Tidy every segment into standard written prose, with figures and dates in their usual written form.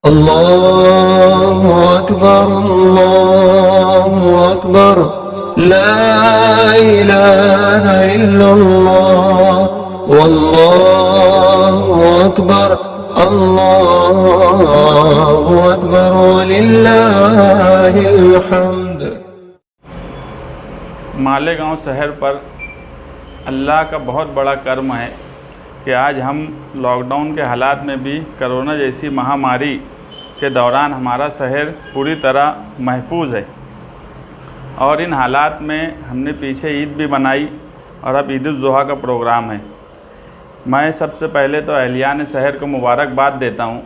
अल्लाहु अकबर अल्लाहु अकबर ला इलाहा इल्लल्लाह वल्लाहु अकबर अल्लाहु अकबर वलिल्लाहिल हम्द। मालेगांव शहर पर अल्लाह का बहुत बड़ा कर्म है कि आज हम लॉकडाउन के हालात में भी कोरोना जैसी महामारी के दौरान हमारा शहर पूरी तरह महफूज है। और इन हालात में हमने पीछे ईद भी मनाई और अब ईद उल ज़ुहा का प्रोग्राम है। मैं सबसे पहले तो अहलियान शहर को मुबारकबाद देता हूँ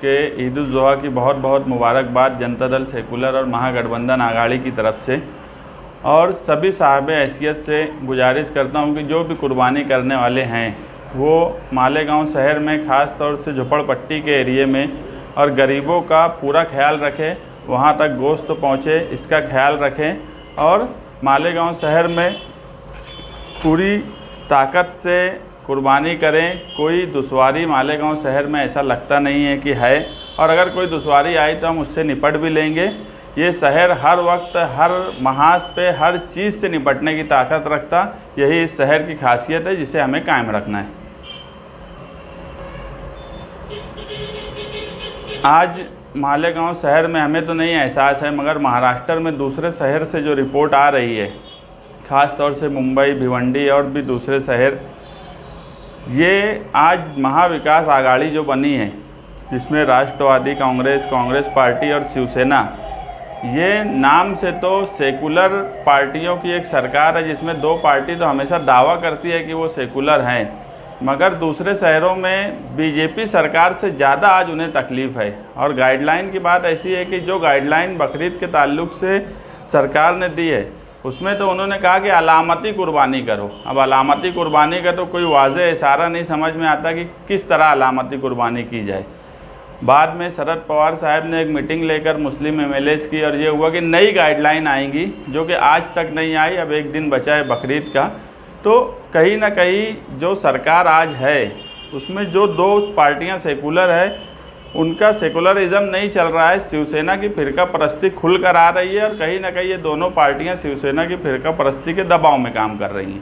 कि ईद उल ज़ुहा की बहुत बहुत मुबारकबाद जनता दल सेकुलर और महागठबंधन आघाड़ी की तरफ से। और सभी साहबे हैसियत से गुजारिश करता हूँ कि जो भी कुर्बानी करने वाले हैं वो मालेगांव शहर में ख़ास तौर से झोपड़पट्टी के एरिए में और गरीबों का पूरा ख्याल रखें, वहाँ तक गोश्त पहुँचे इसका ख्याल रखें और मालेगांव शहर में पूरी ताकत से कुर्बानी करें। कोई दुश्वारी मालेगांव शहर में ऐसा लगता नहीं है कि है, और अगर कोई दुश्वारी आई तो हम उससे निपट भी लेंगे। ये शहर हर वक्त हर महाज पे हर चीज़ से निपटने की ताकत रखता, यही इस शहर की खासियत है जिसे हमें कायम रखना है। आज मालेगांव शहर में हमें तो नहीं एहसास है, मगर महाराष्ट्र में दूसरे शहर से जो रिपोर्ट आ रही है, ख़ास तौर से मुंबई, भिवंडी और भी दूसरे शहर, ये आज महाविकास आघाड़ी जो बनी है जिसमें राष्ट्रवादी कांग्रेस, कांग्रेस पार्टी और शिवसेना, ये नाम से तो सेकुलर पार्टियों की एक सरकार है जिसमें दो पार्टी तो हमेशा दावा करती है कि वो सेकुलर हैं, मगर दूसरे शहरों में बीजेपी सरकार से ज़्यादा आज उन्हें तकलीफ़ है। और गाइडलाइन की बात ऐसी है कि जो गाइडलाइन बकरीद के ताल्लुक से सरकार ने दी है उसमें तो उन्होंने कहा कि अलामती कुर्बानी करो। अब अलामती कुर्बानी का तो कोई वाज़ेह इशारा नहीं समझ में आता कि किस तरह अलामती कुर्बानी की जाए। बाद में शरद पवार साहब ने एक मीटिंग लेकर मुस्लिम एमएलएस की और ये हुआ कि नई गाइडलाइन आएंगी जो कि आज तक नहीं आई। अब एक दिन बचा है बकरीद का, तो कहीं ना कहीं जो सरकार आज है उसमें जो दो पार्टियां सेकुलर है उनका सेकुलरिज्म नहीं चल रहा है, शिवसेना की फ़िरका परस्ती खुल कर आ रही है और कहीं ना कहीं ये दोनों पार्टियां शिवसेना की फ़िरका परस्ती के दबाव में काम कर रही हैं।